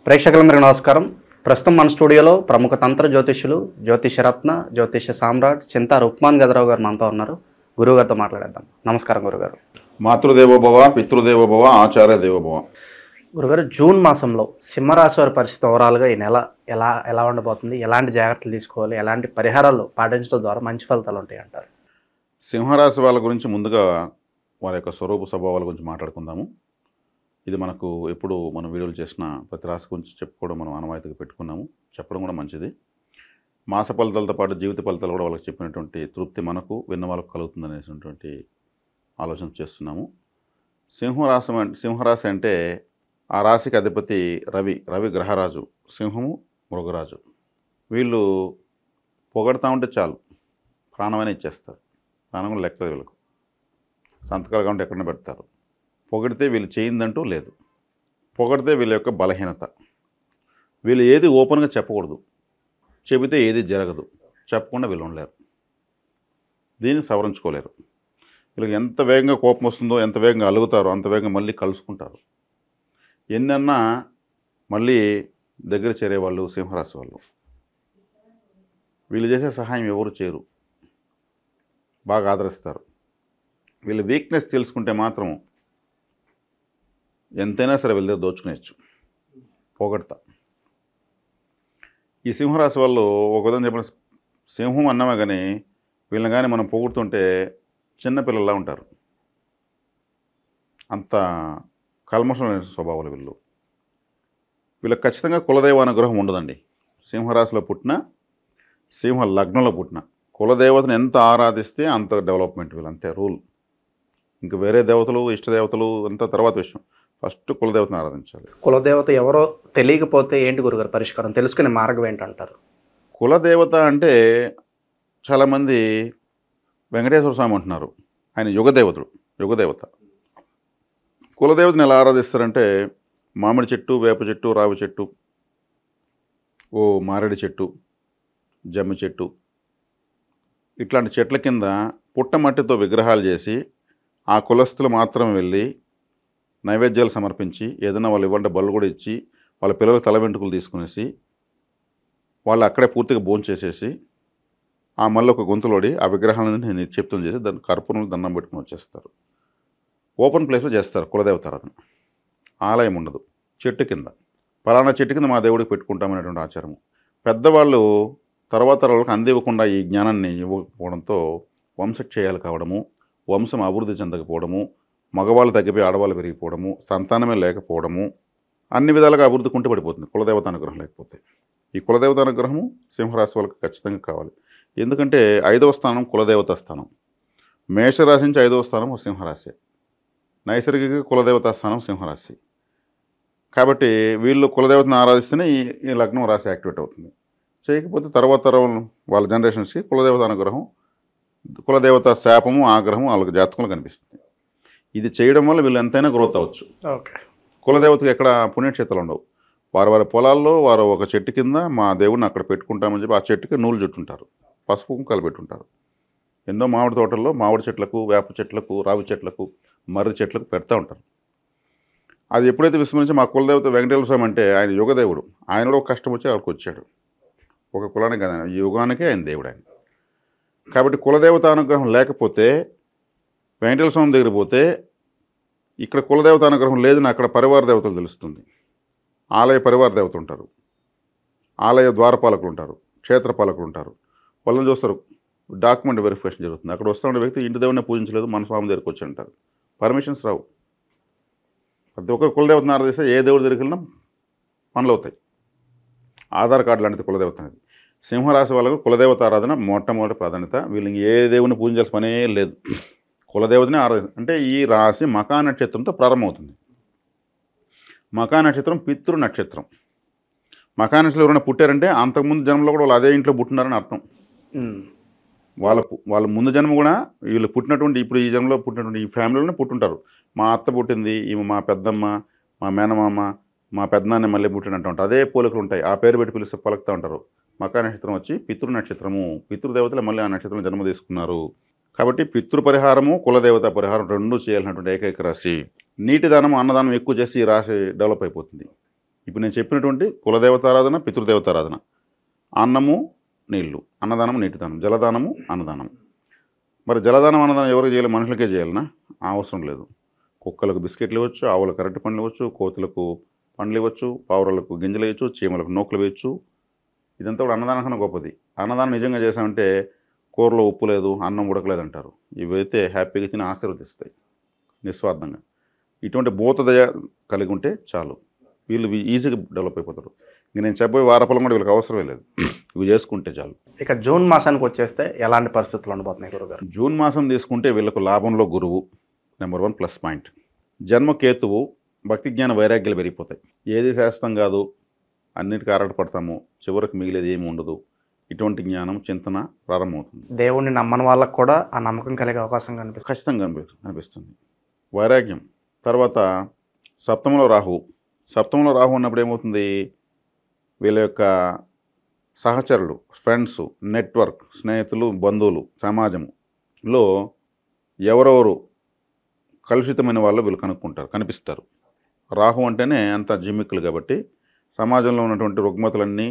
ప్రేక్షకులందరికీ నమస్కారం. ప్రస్తుతం మన స్టూడియోలో ప్రముఖ తంత్ర జ్యోతిష్యులు, జ్యోతిషరత్న, జ్యోతిష సామ్రాట్ చింతా రుక్మాన్ గదరావు గారు మనతో ఉన్నారు. గురువుగారితో మాట్లాడేద్దాం. నమస్కారం గురుగారు. మాతృదేవోభవ, పితృదేవోభవ, ఆచార్య దేవోభవ. గురుగారు, జూన్ మాసంలో సింహరాశి వారి పరిస్థితి ఓవరాల్గా ఈ నెల ఎలా ఉండబోతుంది? ఎలాంటి జాగ్రత్తలు తీసుకోవాలి? ఎలాంటి పరిహారాలు పాటించడం ద్వారా మంచి ఫలితాలు ఉంటాయి అంటారు? సింహరాశి వాళ్ళ గురించి ముందుగా వారి యొక్క స్వరూప స్వభావాల గురించి మాట్లాడుకుందాము. ఇది మనకు ఎప్పుడు మనం వీడియోలు చేసిన ప్రతి రాశి గురించి చెప్పుకోవడం మనం ఆనవాయితీగా పెట్టుకున్నాము. చెప్పడం కూడా మంచిది. మాస ఫలితాలతో పాటు జీవిత ఫలితాలు కూడా వాళ్ళకి చెప్పినటువంటి తృప్తి మనకు విన్న వాళ్ళకు కలుగుతుంది అనేటువంటి ఆలోచన చేస్తున్నాము. సింహరాశి అంటే ఆ రాశికి అధిపతి రవి గ్రహరాజు, సింహము మృగరాజు. వీళ్ళు పొగడతా ఉంటే చాలు, ప్రాణమైనా ఇచ్చేస్తారు. ప్రాణం కూడా లెక్క వీళ్ళకు. సంతకాలు కావాలంటే ఎక్కడనే పెడతారు. పొగిడితే వీళ్ళు చేయిందంటూ లేదు. పొగిడితే వీళ్ళ యొక్క బలహీనత. వీళ్ళు ఏది ఓపెన్గా చెప్పకూడదు, చెబితే ఏది జరగదు. చెప్పకుండా వీళ్ళు ఉండలేరు, దీన్ని సవరించుకోలేరు. వీళ్ళకి ఎంత వేగంగా కోపం వస్తుందో, ఎంత వేగంగా అలుగుతారో అంత వేగంగా మళ్ళీ కలుసుకుంటారు. ఎన్నన్నా మళ్ళీ దగ్గర చేరేవాళ్ళు సింహరాశి వాళ్ళు. వీళ్ళు చేసే సహాయం ఎవరు చేయరు, బాగా ఆదరిస్తారు. వీళ్ళ వీక్నెస్ తెలుసుకుంటే మాత్రం ఎంతైనా సరే వీళ్ళ దగ్గర దోచుకునేచ్చు, పోగొడతా. ఈ సింహరాశి వాళ్ళు ఒక విధంగా చెప్పిన సింహం అన్నమే కానీ వీళ్ళని కానీ మనం పొగుడుతుంటే చిన్నపిల్లల్లా ఉంటారు. అంత కల్మషం లేని స్వభావాలు వీళ్ళు. వీళ్ళకి ఖచ్చితంగా కులదైవ అనుగ్రహం ఉండదండి. సింహరాశిలో పుట్టిన, సింహ లగ్నంలో పుట్టిన కులదేవతను ఎంత ఆరాధిస్తే అంత డెవలప్మెంట్. వీళ్ళు అంతే రూల్. ఇంకా వేరే దేవతలు, ఇష్టదేవతలు అంతా తర్వాత విషయం. ఫస్ట్ కులదేవతను ఆరాధించాలి. కులదేవత ఎవరో తెలియకపోతే ఏంటి గురుగారు పరిష్కారం? తెలుసుకునే మార్గం ఏంటంటారు? కులదేవత అంటే చాలామంది వెంకటేశ్వర స్వామి అంటున్నారు. ఆయన యుగదేవత. కులదేవతను ఎలా ఆరాధిస్తారంటే మామిడి చెట్టు, వేప చెట్టు, రావి చెట్టు, మారేడు చెట్టు, జమ్మి చెట్టు, ఇట్లాంటి చెట్ల కింద పుట్టమట్టితో విగ్రహాలు చేసి ఆ కులస్తులు మాత్రం వెళ్ళి నైవేద్యాలు సమర్పించి ఏదైనా వాళ్ళు ఇవ్వంటే బళ్ళు కూడా ఇచ్చి వాళ్ళ పిల్లలకు తల వెంట్రుకలు తీసుకునేసి వాళ్ళు అక్కడే పూర్తిగా భోంచేసేసి ఆ మళ్ళీ ఒక గొంతులోడి ఆ విగ్రహాలను నిక్షిప్తం చేసి దాన్ని కర్పూరంలో దండం పెట్టుకుని వచ్చేస్తారు. ఓపెన్ ప్లేస్లో చేస్తారు కులదేవత ఆరాధన. ఆలయం ఉండదు, చెట్టు కింద. పలానా చెట్టు కింద మా దేవుడికి పెట్టుకుంటామనేటువంటి ఆచారము. పెద్దవాళ్ళు తర్వాత వాళ్ళకి అందివ్వకుండా ఈ జ్ఞానాన్ని ఇవ్వకపోవడంతో వంశక్షయాలు కావడము, వంశం అభివృద్ధి చెందకపోవడము, మగవాళ్ళు తగ్గిపోయి ఆడవాళ్ళు పెరిగిపోవడము, సంతానమే లేకపోవడము, అన్ని విధాలుగా అభివృద్ధి కుంటుపడిపోతుంది కులదేవత అనుగ్రహం లేకపోతే. ఈ కులదేవత అనుగ్రహము సింహరాశి వాళ్ళకి ఖచ్చితంగా కావాలి. ఎందుకంటే 5వ స్థానం కులదేవత స్థానం. మేషరాశి నుంచి 5వ స్థానం సింహరాశి. నైసర్గిక కులదేవతా స్థానం సింహరాశి. కాబట్టి వీళ్ళు కులదేవతను ఆరాధిస్తేనే ఈ లగ్నం రాశి యాక్టివేట్ అవుతుంది. చేయకపోతే తర్వాత వాళ్ళ జనరేషన్స్కి కులదేవత అనుగ్రహం, కులదేవత శాపము, ఆగ్రహము వాళ్ళకి జాతకంలో కనిపిస్తుంది. ఇది చేయడం వల్ల వీళ్ళు ఎంతైనా గ్రోత్ అవ్వచ్చు. ఓకే. కులదేవతకు ఎక్కడ పుణ్యక్షేత్రాలు ఉండవు. వారి పొలాల్లో వారు ఒక చెట్టు కింద మా దేవుడిని అక్కడ పెట్టుకుంటామని చెప్పి ఆ చెట్టుకి నూలు చుట్టుంటారు, పసుపు కుంకాలు పెట్టుంటారు. ఎన్నో మామిడి తోటల్లో మామిడి చెట్లకు, వేప చెట్లకు, రావి చెట్లకు, మర్రి చెట్లకు పెడతా ఉంటారు. అది ఎప్పుడైతే విస్మరించి మా కులదేవత వెంకటేశ్వర స్వామి అంటే ఆయన యుగదేవుడు, ఆయన కూడా ఒక కష్టం వచ్చి అక్కడికి వచ్చాడు. ఒక కులానికి కదా, ఈ యుగానికే ఆయన దేవుడు ఆయన. కాబట్టి కులదేవత అనుగ్రహం లేకపోతే వెంకటేశ్వర స్వామి దగ్గర పోతే ఇక్కడ కులదేవత అనుగ్రహం లేదని అక్కడ పరివార దేవతలు తెలుస్తుంది. ఆలయ పరివార దేవత ఉంటారు, ఆలయ ద్వారపాలకులు ఉంటారు, క్షేత్రపాలకులు ఉంటారు. వాళ్ళని చూస్తారు, డాక్యుమెంట్ వెరిఫికేషన్ జరుగుతుంది. అక్కడ వస్తున్న వ్యక్తి ఇంటి దేవుడిని పూజించలేదు, మన స్వామి దగ్గరికి వచ్చి అంటారు. పర్మిషన్స్ రావు. ప్రతి ఒక్కరు కులదేవతను ఆరాధిస్తే ఏ దేవుడి దగ్గరికి వెళ్ళినా పనులు అవుతాయి. ఆధార్ కార్డు లాంటిది కులదేవత అనేది. సింహరాశి వాళ్ళకు కులదేవత ఆరాధన మొట్టమొదటి ప్రాధాన్యత. వీళ్ళకి ఏ దేవుని పూజించాల్సిన పనే లేదు, కులదేవతనే ఆరాధన. అంటే ఈ రాశి మకా నక్షత్రంతో ప్రారంభమవుతుంది. మకా నక్షత్రం పితృ నక్షత్రం. మకా నక్షత్రం ఎవరైనా పుట్టారంటే అంతకుముందు జన్మలో కూడా వాళ్ళు అదే ఇంట్లో పుట్టినారని అర్థం. వాళ్ళ ముందు జన్మ కూడా వీళ్ళు పుట్టినటువంటి ఇప్పుడు ఈ జన్మలో పుట్టినటువంటి ఈ ఫ్యామిలీలోనే పుట్టుంటారు. మా అత్త పుట్టింది, ఈమె మా పెద్దమ్మ, మా మేనమామ, మా పెద్దనాన్న మళ్ళీ పుట్టినట్టు ఉంటారు. అదే పోలికలు ఉంటాయి. ఆ పేరు పెట్టి పిలిస్తే పలుకుతూ ఉంటారు. మకా నక్షత్రం వచ్చి పితృ నక్షత్రము. పితృదేవతలు మళ్ళీ ఆ నక్షత్రంలో జన్మ తీసుకున్నారు. కాబట్టి పితృ పరిహారము, కులదేవత పరిహారం రెండు చేయాల్సినటువంటి ఏకైక రాశి. నీటి దానం, అన్నదానం ఎక్కువ చేసి ఈ రాశి డెవలప్ అయిపోతుంది. ఇప్పుడు నేను చెప్పినటువంటి కులదేవతారాధన, పితృదేవతారాధన, అన్నము నీళ్లు, అన్నదానము నీటిదానం, జలదానము అన్నదానం. మరి జలదానం అన్నదానం ఎవరికి చేయాలి? మనుషులకే చేయాలనా? అవసరం లేదు. కుక్కలకు బిస్కెట్లు ఇవ్వచ్చు, ఆవులకు అరటి పండ్లు ఇవ్వచ్చు, కోతులకు పండ్లు ఇవ్వచ్చు, పావురాలకు గింజలు వేయచ్చు, చీమలకు నూకలు వేయచ్చు. ఇదంతా కూడా అన్నదానం కన్నా గొప్పది. అన్నదానం నిజంగా చేసామంటే కూరలో ఉప్పు లేదు, అన్నం ఉడకలేదు అంటారు. ఇవైతే హ్యాపీగా తిని ఆశీర్వదిస్తాయి నిస్వార్థంగా. ఇటువంటి భూతదయ కలిగి ఉంటే చాలు, వీళ్ళు ఈజీగా డెవలప్ అయిపోతారు. ఇంక నేను చెప్పబోయే వారఫలం కూడా వీళ్ళకి అవసరమే లేదు, ఇవి చేసుకుంటే చాలు. ఇక జూన్ మాసానికి వచ్చేస్తే ఎలాంటి పరిస్థితులు ఉండబోతున్నాయి గురుగారు? జూన్ మాసం తీసుకుంటే వీళ్ళకు లాభంలో గురువు నెంబర్ 1 ప్లస్ పాయింట్. జన్మకేతువు, భక్తి జ్ఞాన వైరాగ్యాలు పెరిగిపోతాయి. ఏది శాశ్వతం కాదు, అన్నిటికీ ఆరాటపడతాము, చివరికి మిగిలేది ఏమి ఉండదు. ఇటువంటి జ్ఞానం చింతన ప్రారంభమవుతుంది. దేవుణ్ణి నమ్మని వాళ్ళకు కూడా ఆ నమ్మకం కలిగే అవకాశం కనిపిస్తుంది. ఖచ్చితంగా అనిపిస్తుంది. వైరాగ్యం. తర్వాత సప్తమంలో రాహు. సప్తమంలో రాహు ఉన్నప్పుడు ఏమవుతుంది? వీళ్ళ యొక్క సహచరులు, ఫ్రెండ్స్, నెట్వర్క్, స్నేహితులు, బంధువులు, సమాజంలో ఎవరెవరు కలుషితమైన వాళ్ళు వీళ్ళు కనిపిస్తారు. రాహు అంటేనే అంత జిమ్మిక్కులు కాబట్టి సమాజంలో ఉన్నటువంటి రుగ్మతలన్నీ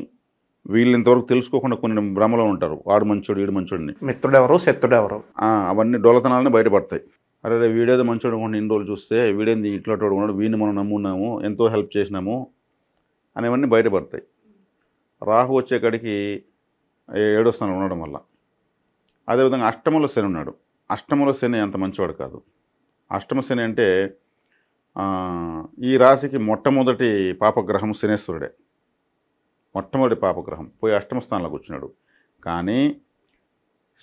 వీళ్ళు ఇంతవరకు తెలుసుకోకుండా కొన్ని భ్రమలో ఉంటారు. వాడు మంచోడు, వీడు మంచోడిని, మిత్రుడెవరు శత్రుడెవరు, అవన్నీ డొలతనాలని బయటపడతాయి. అరే వీడేదో మంచోడు కొన్ని ఇన్ని రోజులు చూస్తే వీడేంది ఇట్లా ఉన్నాడు, వీడిని మనం నమ్మున్నాము, ఎంతో హెల్ప్ చేసినాము అనేవన్నీ బయటపడతాయి. రాహు వచ్చేకాడికి 7వ స్థానంలో ఉండడం వల్ల. అదేవిధంగా అష్టమంలో శని ఉన్నాడు. అష్టమంలో శని అంత మంచివాడు కాదు. అష్టమ శని అంటే ఈ రాశికి మొట్టమొదటి పాపగ్రహం శనేశ్వరుడే. మొట్టమొదటి పాపగ్రహం పోయి అష్టమ స్థానంలో కూర్చున్నాడు. కానీ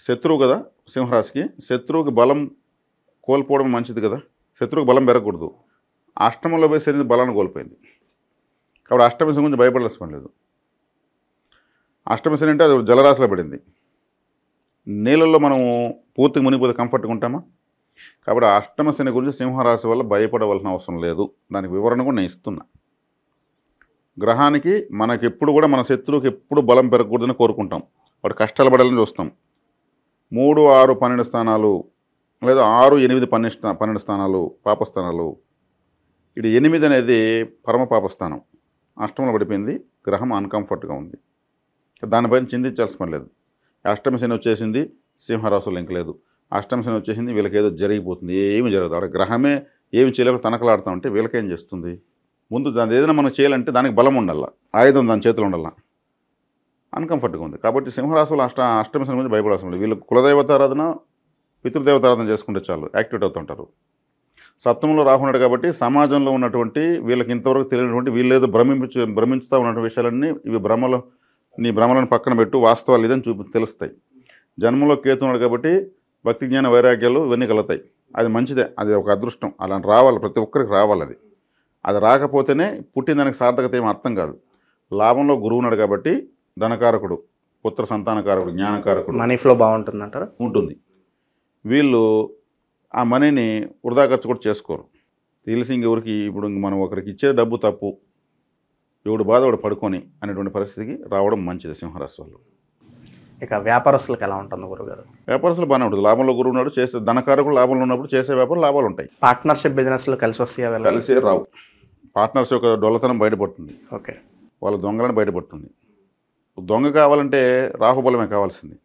శత్రువు కదా సింహరాశికి, శత్రువుకి బలం కోల్పోవడం మంచిది కదా, శత్రువుకి బలం పెరగకూడదు. అష్టమంలో పోయి శని బలాన్ని కోల్పోయింది. కాబట్టి అష్టమ శని గురించి భయపడాల్సిన పని లేదు. అష్టమ శని అంటే అది జలరాశిలో పడింది. నీళ్ళల్లో మనము పూర్తిగా మునిగిపోతే కంఫర్ట్గా ఉంటామా? కాబట్టి అష్టమ శని గురించి సింహరాశి వల్ల భయపడవలసిన అవసరం లేదు. దానికి వివరణ కూడా నేను ఇస్తున్నా. గ్రహానికి మనకెప్పుడు కూడా మన శత్రువుకి ఎప్పుడు బలం పెరగకూడదని కోరుకుంటాం, వాడు కష్టాలు పడాలని చూస్తాం. 3, 6, 12 స్థానాలు లేదా 6, 8, 12 స్థానాలు పాపస్థానాలు. ఇది 8 అనేది పరమ పాపస్థానం. అష్టమంలో పడిపోయింది, గ్రహం అన్కంఫర్ట్గా ఉంది. దానిపైన చింతించాల్సిన పని లేదు. అష్టమ శని వచ్చేసింది, సింహరాశులు ఇంక లేదు. అష్టమ శని వచ్చేసింది, వీళ్ళకి ఏదో జరిగిపోతుంది, ఏమి జరగదు. అక్కడ గ్రహమే ఏమి చేయలేక తనకలాడుతూ ఉంటే వీళ్ళకేం చేస్తుంది? ముందు దాని ఏదైనా మనం చేయాలంటే దానికి బలం ఉండాల, ఆయుధం దాని చేతిలో ఉండాల. అన్కంఫర్ట్గా ఉంది. కాబట్టి సింహరాశులు అష్టమ శని గురించి భయపడాల్సిన లేదు. వీళ్ళు కులదేవతారాధన, పితృదేవతారాధన చేసుకుంటే చాలు, యాక్టివేట్ అవుతుంటారు. సప్తమంలో రాహున్నాడు కాబట్టి సమాజంలో ఉన్నటువంటి వీళ్ళకి ఇంతవరకు తెలియనటువంటి వీళ్ళేదో భ్రమించుతూ ఉన్నటువంటి విషయాలన్నీ ఇవి భ్రమలో, నీ భ్రమలను పక్కన పెట్టు, వాస్తవాలు ఇదని తెలుస్తాయి. జన్మలో కేతున్నాడు కాబట్టి భక్తి జ్ఞాన వైరాగ్యాలు ఇవన్నీ కలుగుతాయి. అది మంచిదే, అది ఒక అదృష్టం. అలా రావాలి, ప్రతి ఒక్కరికి రావాలి. అది రాకపోతేనే పుట్టిన దానికి సార్థకత ఏమి అర్థం కాదు. లాభంలో గురువు ఉన్నాడు కాబట్టి ధనకారకుడు, పుత్ర సంతానకారకుడు, జ్ఞానకారకుడు, మనీ ఫ్లో బాగుంటుంది అంటారు. ఉంటుంది. వీళ్ళు ఆ మనీని వృధా ఖర్చు కూడా చేసుకోరు. తెలిసి ఇంకెవరికి ఇప్పుడు మనం ఒకరికి ఇచ్చే డబ్బు తప్పు, ఎవడు బాధ వాడు పడుకొని అనేటువంటి పరిస్థితికి రావడం మంచిది సింహరాశి వాళ్ళు. ఇక వ్యాపారస్తులకు ఎలా ఉంటుంది గురుగారు? వ్యాపారస్తులు బాగానే ఉంటుంది. లాభంలో గురువు ఉన్నాడు, చేసే ధనకారకుడు లాభంలో ఉన్నప్పుడు చేసే వ్యాపారం లాభాలు ఉంటాయి. పార్ట్నర్షిప్ బిజినెస్లో కలిసి వస్తాయా? కలిసే రావు. పార్ట్నర్స్ యొక్క డొల్లతనం బయటపడుతుంది. ఓకే, వాళ్ళ దొంగలను బయటపడుతుంది. దొంగ కావాలంటే రాహుబలమే కావాల్సింది.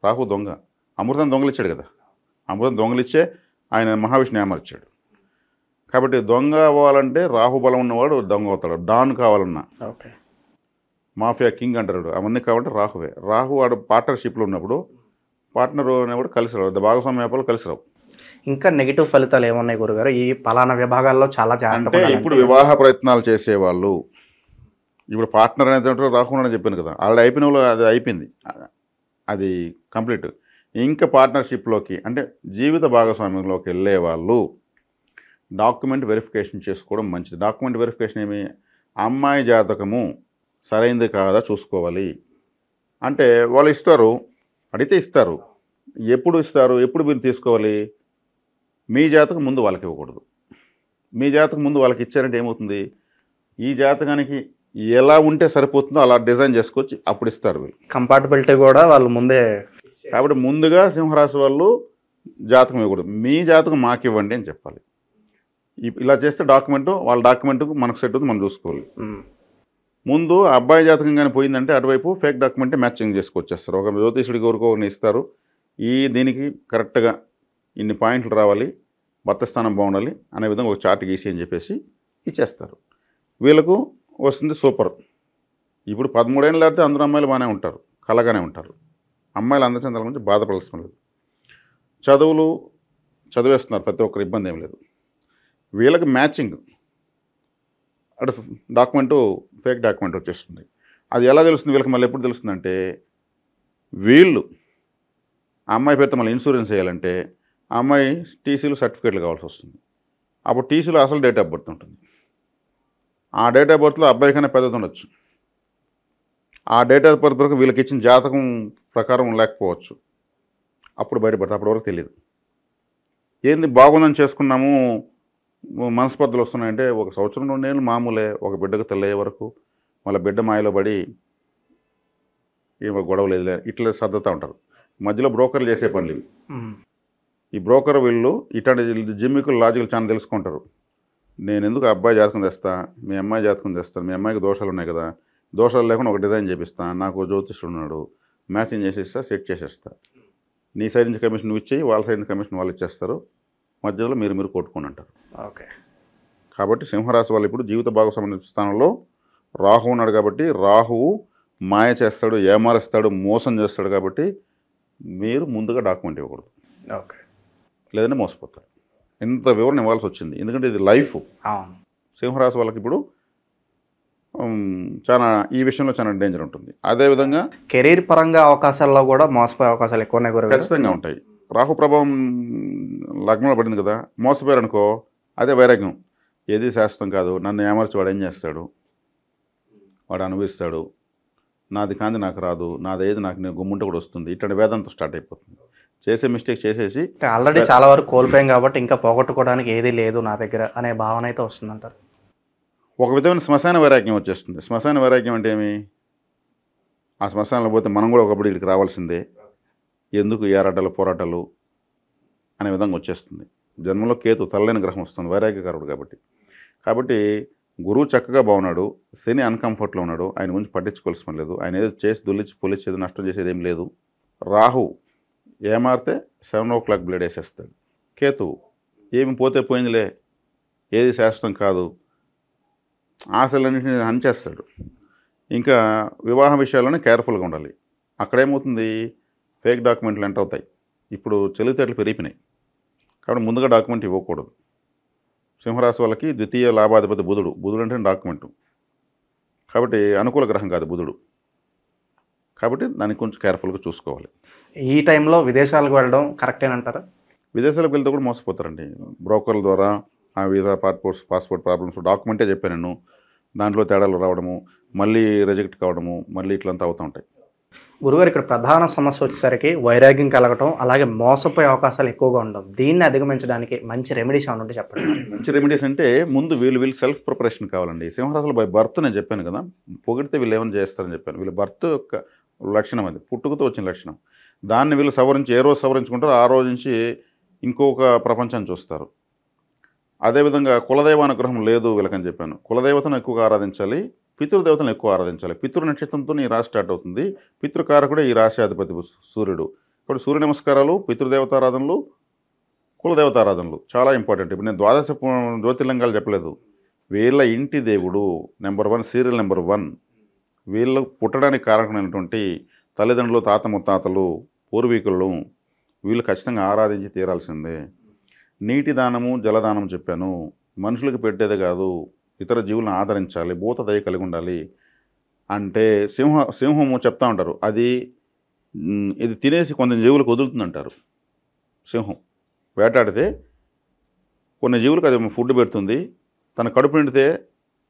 రాహు దొంగ, అమృతం దొంగలిచ్చాడు కదా, అమృతం దొంగలిచ్చే ఆయన మహావిష్ణు ఏమర్చాడు. కాబట్టి దొంగ అవ్వాలంటే రాహుబలం ఉన్నవాడు దొంగ అవుతాడు. డాన్ కావాలన్నా, ఓకే, మాఫియా కింగ్ అంటారు, అవన్నీ కావాలంటే రాహువే. రాహు వాడు పార్ట్నర్షిప్లో ఉన్నప్పుడు పార్ట్నర్ అనేవాడు కలిసి రావు, భాగస్వామ్య వ్యాపారాలు కలిసి రావు. ఇంకా నెగిటివ్ ఫలితాలు ఏమున్నాయి గురుగారు? ఈ పలానా విభాగాల్లో చాలా అంటే ఇప్పుడు వివాహ ప్రయత్నాలు చేసేవాళ్ళు, ఇప్పుడు పార్ట్నర్ అనేది రాకుండా చెప్పాను కదా, ఆల్రెడీ అయిపోయిన వాళ్ళు అది అయిపోయింది, అది కంప్లీట్. ఇంకా పార్ట్నర్షిప్లోకి అంటే జీవిత భాగస్వామ్యంలోకి వెళ్ళే వాళ్ళు డాక్యుమెంట్ వెరిఫికేషన్ చేసుకోవడం మంచిది. డాక్యుమెంట్ వెరిఫికేషన్ ఏమి? అమ్మాయి జాతకము సరైనది కాదా చూసుకోవాలి. అంటే వాళ్ళు ఇస్తారు, అడిగితే ఇస్తారు. ఎప్పుడు ఇస్తారు, ఎప్పుడు మీరు తీసుకోవాలి? మీ జాతకం ముందు వాళ్ళకి ఇవ్వకూడదు. మీ జాతకం ముందు వాళ్ళకి ఇచ్చారంటే ఏమవుతుంది? ఈ జాతకానికి ఎలా ఉంటే సరిపోతుందో అలా డిజైన్ చేసుకొచ్చి అప్పుడు ఇస్తారు వీళ్ళు. కంపాటబిలిటీ కూడా వాళ్ళు ముందే. కాబట్టి ముందుగా సింహరాశి వాళ్ళు జాతకం ఇవ్వకూడదు. మీ జాతకం మాకు ఇవ్వండి అని చెప్పాలి. ఇలా చేస్తే డాక్యుమెంట్ వాళ్ళ డాక్యుమెంట్కు మనకు సెట్ అవుతుంది, మనం చూసుకోవాలి. ముందు ఆ అబ్బాయి జాతకం కానీ పోయిందంటే అటువైపు ఫేక్ డాక్యుమెంటే మ్యాచింగ్ చేసుకొచ్చేస్తారు. ఒక జ్యోతిషుడికి ఎవరికొకరిని ఇస్తారు, దీనికి కరెక్ట్గా ఇన్ని పాయింట్లు రావాలి, భర్త స్థానం బాగుండాలి అనే విధంగా ఒక చార్ట్ గీసి అని చెప్పేసి ఇచ్చేస్తారు. వీళ్ళకు వస్తుంది సూపర్. ఇప్పుడు 13 ఏళ్ళు దాటితే అందరూ అమ్మాయిలు బాగానే ఉంటారు, కలగానే ఉంటారు. అమ్మాయిలు అందచందాల గురించి బాధపడాల్సిన లేదు. చదివేస్తున్నారు, ప్రతి ఒక్కరు ఇబ్బంది ఏం లేదు. వీళ్ళకి మ్యాచింగ్ అటు డాక్యుమెంటు ఫేక్ డాక్యుమెంట్ వచ్చేస్తుంది. అది ఎలా తెలుస్తుంది వీళ్ళకి? మళ్ళీ ఎప్పుడు తెలుస్తుందంటే, వీళ్ళు ఆ అమ్మాయి పేరుతో మళ్ళీ ఇన్సూరెన్స్ చేయాలంటే ఆ అమ్మాయి టీసీలు సర్టిఫికేట్లు కావాల్సి వస్తుంది. అప్పుడు టీసీలో అసలు డేట్ ఆఫ్ బర్త్ ఉంటుంది. ఆ డేట్ ఆఫ్ బర్త్లో అబ్బాయి కన్నా పెద్దది ఉండొచ్చు. ఆ డేట్ ఆఫ్ బర్త్ వరకు వీళ్ళకి ఇచ్చిన జాతకం ప్రకారం లేకపోవచ్చు. అప్పుడు బయటపడతారు. అప్పటి వరకు తెలియదు. ఏంది బాగుందని చేసుకున్నాము, మనస్పర్ధలు వస్తున్నాయంటే 1 సంవత్సరం 2 ఏళ్ళు మామూలే. ఒక బిడ్డకు తెల్లయ్యే వరకు మళ్ళీ బిడ్డ మాయలో పడి ఏమో గొడవ లేదు ఇట్లా సర్దుతూ ఉంటారు. మధ్యలో బ్రోకర్లు చేసే పనులు ఇవి. ఈ బ్రోకర్ వీళ్ళు ఇట్లాంటి జిమ్మికులు లాజికల్ చాలా తెలుసుకుంటారు. నేను ఎందుకు అబ్బాయి జాతకం తెస్తా, మీ అమ్మాయి జాతకం తెస్తాను, మీ అమ్మాయికి దోషాలు ఉన్నాయి కదా, దోషాలు లేకుండా ఒక డిజైన్ చేపిస్తాను, నాకు జ్యోతిష్యుడు ఉన్నాడు, మ్యాచింగ్ చేసేస్తా, సెట్ చేసేస్తా, నీ సైడ్ నుంచి కమిషన్ నువ్వు ఇచ్చేయి, వాళ్ళ సైడ్ నుంచి కమిషన్ వాళ్ళు ఇచ్చేస్తారు, మధ్యలో మీరు కొట్టుకొని అంటారు. ఓకే. కాబట్టి సింహరాశి వాళ్ళు ఇప్పుడు జీవిత భాగస్వామ్య స్థానంలో రాహువు ఉన్నాడు. కాబట్టి రాహువు మాయ చేస్తాడు, ఏమారుస్తాడు, మోసం చేస్తాడు. కాబట్టి మీరు ముందుగా డాక్యుమెంట్ ఇవ్వకూడదు. ఓకే. లేదంటే మోసపోతారు. ఎంత వివరణ ఇవ్వాల్సి వచ్చింది, ఎందుకంటే ఇది లైఫ్. సింహరాశి వాళ్ళకి ఇప్పుడు చాలా ఈ విషయంలో చాలా డేంజర్ ఉంటుంది. అదేవిధంగా కెరీర్ పరంగా అవకాశాల్లో కూడా మోసపోయే అవకాశాలు ఎక్కువనే ఖచ్చితంగా ఉంటాయి. రాహు ప్రభావం లగ్నంలో పడింది కదా, మోసపోయారు అనుకో, అదే వైరాగ్యం. ఏది శాశ్వతం కాదు, నన్ను ఏమర్చి వాడు ఏం చేస్తాడు, వాడు అనుభవిస్తాడు, నాది కాంది నాకు రాదు, నాదేది నాకు నేను గుమ్ముంట కూడా వస్తుంది, ఇట్లాంటి వేదంతో స్టార్ట్ అయిపోతుంది. చేసే మిస్టేక్ చేసేసి ఆల్రెడీ చాలా వరకు కోల్పోయాం కాబట్టి ఇంకా పోగొట్టుకోవడానికి ఏది లేదు నా దగ్గర అనే భావన అయితే వస్తుందంటారు. ఒక విధమైన శ్మశాన వైరాగ్యం వచ్చేస్తుంది. శ్మశాన వైరాగ్యం అంటే ఏమి? ఆ శ్మశానంలో పోతే మనం కూడా ఒకప్పుడు ఇక్కడికి రావాల్సిందే, ఎందుకు ఏరాటలు పోరాటాలు అనే విధంగా వచ్చేస్తుంది. జన్మలో కేతు తల్లైన గ్రహం వస్తుంది, వైరాగ్యకారుడు. కాబట్టి గురువు చక్కగా బాగున్నాడు, శని అన్కంఫర్ట్లో ఉన్నాడు, ఆయన గురించి పట్టించుకోవాల్సిన పని లేదు. ఆయన ఏదో చేసి దొల్లిచి పొలిచేది నష్టం చేసేది ఏం లేదు. రాహు ఏమారితే 7 o'clock బ్లేడ్ వేసేస్తాడు. కేతు ఏమి పోతే పోయిందిలే, ఏది శాశ్వతం కాదు, ఆశలన్నింటినీ హంచేస్తాడు. ఇంకా వివాహ విషయాల్లోనే కేర్ఫుల్గా ఉండాలి. అక్కడేమవుతుంది, ఫేక్ డాక్యుమెంట్లు ఎంటర్ అవుతాయి. ఇప్పుడు తెలివితేటలు పెరిగిపోయినాయి. కాబట్టి ముందుగా డాక్యుమెంట్ ఇవ్వకూడదు. సింహరాశి వాళ్ళకి ద్వితీయ లాభాధిపతి బుధుడు అంటే డాక్యుమెంటు. కాబట్టి అనుకూల గ్రహం కాదు బుధుడు. కాబట్టి దానికి కొంచెం కేర్ఫుల్గా చూసుకోవాలి. ఈ టైంలో విదేశాలకు వెళ్ళడం కరెక్టేనంటారా? విదేశాలకు వెళ్తే కూడా మోసపోతారండి. బ్రోకర్ల ద్వారా ఆ వీసా పాస్పోర్ట్ ప్రాబ్లమ్స్, డాక్యుమెంటే చెప్పాను నేను, దాంట్లో తేడాలు రావడము, మళ్ళీ రిజెక్ట్ కావడము, మళ్ళీ ఇట్లంతా అవుతూ ఉంటాయి. గురుగారు, ఇక్కడ ప్రధాన సమస్య వచ్చేసరికి వైరాగ్యం కలగటం, అలాగే మోసపోయే అవకాశాలు ఎక్కువగా ఉండడం. దీన్ని అధిగమించడానికి మంచి రెమెడీస్ ఏమైనా ఉంటే చెప్పండి. మంచి రెమెడీస్ అంటే ముందు వీళ్ళు సెల్ఫ్ ప్రిపరేషన్ కావాలండి. సింహరాశులు బై బర్త్ నేను చెప్పాను కదా, పొగిడితే వీళ్ళు ఏమైనా చేస్తారని చెప్పాను. వీళ్ళ బర్త్ యొక్క లక్షణం అది, పుట్టుకతో వచ్చిన లక్షణం. దాన్ని వీళ్ళు సవరించి ఏ రోజు సవరించుకుంటారో ఆ రోజు నుంచి ఇంకొక ప్రపంచాన్ని చూస్తారు. అదేవిధంగా కులదైవ అనుగ్రహం లేదు వీళ్ళకని చెప్పాను. కులదేవతను ఎక్కువగా ఆరాధించాలి, పితృదేవతను ఎక్కువ ఆరాధించాలి. పితృ నక్షత్రంతో ఈ రాశి స్టార్ట్ అవుతుంది. పితృకారకుడే ఈ రాశి అధిపతి సూర్యుడు. కాబట్టి సూర్య నమస్కారాలు, పితృదేవతారాధనలు, కులదేవతారాధనలు చాలా ఇంపార్టెంట్. ఇప్పుడు నేను 12 జ్యోతిర్లింగాలు చెప్పలేదు. వీళ్ళ ఇంటి దేవుడు నెంబర్ 1, సీరియల్ నెంబర్ 1. వీళ్ళు పుట్టడానికి కారకమైనటువంటి తల్లిదండ్రులు, తాత ముత్తాతలు, పూర్వీకులను వీళ్ళు ఖచ్చితంగా ఆరాధించి తీరాల్సిందే. నీటి దానము, జలదానం చెప్పాను. మనుషులకు పెట్టేదే కాదు, ఇతర జీవులను ఆదరించాలి, భూత దయ కలిగి ఉండాలి. అంటే సింహము చెప్తా ఉంటారు, ఇది తినేసి కొంత జీవులకు వదులుతుందంటారు. సింహం వేటాడితే కొన్ని జీవులకు అది ఫుడ్ పెడుతుంది. తన కడుపు నిండితే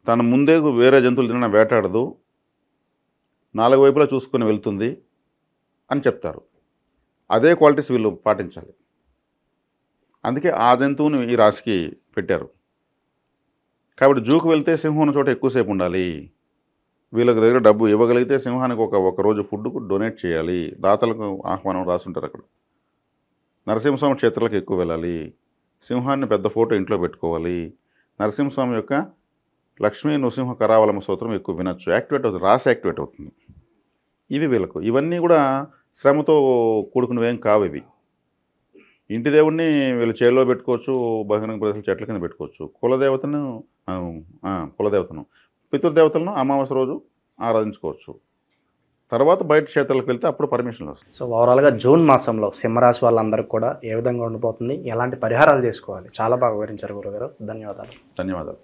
తన ముందే వేరే జంతువులు తినడం వేటాడదు, 4 వైపులా చూసుకొని వెళ్తుంది అని చెప్తారు. అదే క్వాలిటీస్ వీళ్ళు పాటించాలి. అందుకే ఆ జంతువుని ఈ రాశికి పెట్టారు. కాబట్టి జూకు వెళ్తే సింహం ఉన్న చోట ఎక్కువసేపు ఉండాలి. వీళ్ళకి దగ్గర డబ్బు ఇవ్వగలిగితే సింహానికి ఒక రోజు ఫుడ్కు డొనేట్ చేయాలి. దాతలకు ఆహ్వానం రాసుంటారు అక్కడ. నరసింహస్వామి క్షేత్రాలకు ఎక్కువ వెళ్ళాలి. సింహాన్ని పెద్ద ఫోటో ఇంట్లో పెట్టుకోవాలి. నరసింహస్వామి యొక్క లక్ష్మీ నృసింహ కరావలమ స్తోత్రం ఎక్కువ వినొచ్చు. యాక్టివేట్ అవుతుంది, రాసి యాక్టివేట్ అవుతుంది. ఇవి వీళ్ళకు ఇవన్నీ కూడా శ్రమతో కూడుకున్నవేం కావు. ఇవి ఇంటి దేవుణ్ణి వీళ్ళు చేలో పెట్టుకోవచ్చు, బహిరంగ ప్రదేశాలు చెట్ల కింద పెట్టుకోవచ్చు. కులదేవతను పితృదేవతలను అమావాస్య రోజు ఆరాధించుకోవచ్చు. తర్వాత బయట క్షేత్రాలకు వెళ్తే అప్పుడు పర్మిషన్లు వస్తాయి. సో ఓవరాల్గా జూన్ మాసంలో సింహరాశి వాళ్ళందరికీ కూడా ఏ విధంగా ఉండిపోతుంది, ఎలాంటి పరిహారాలు చేసుకోవాలి, చాలా బాగా వివరించారు గురుగారు. ధన్యవాదాలు. ధన్యవాదాలు.